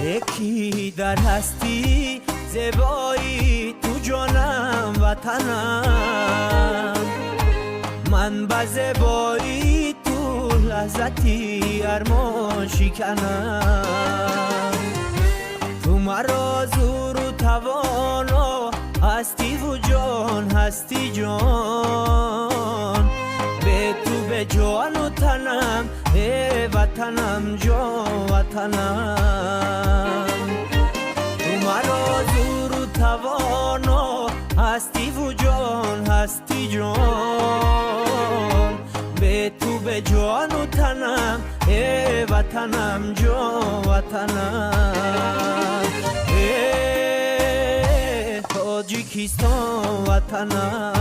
یکی در هستی زیبایی تو جانم وطنم من به زیبایی تو لحظتی ارمان شکنم تو مرا زور و توانا هستی و جان هستی جان به تو به جان و تنم ای وطنم جان وطنم تو مرا زور و توانا هستی و جان هستی جان به تو به جان و تنم ای وطنم جان وطنم ای تاجیکستان وطنم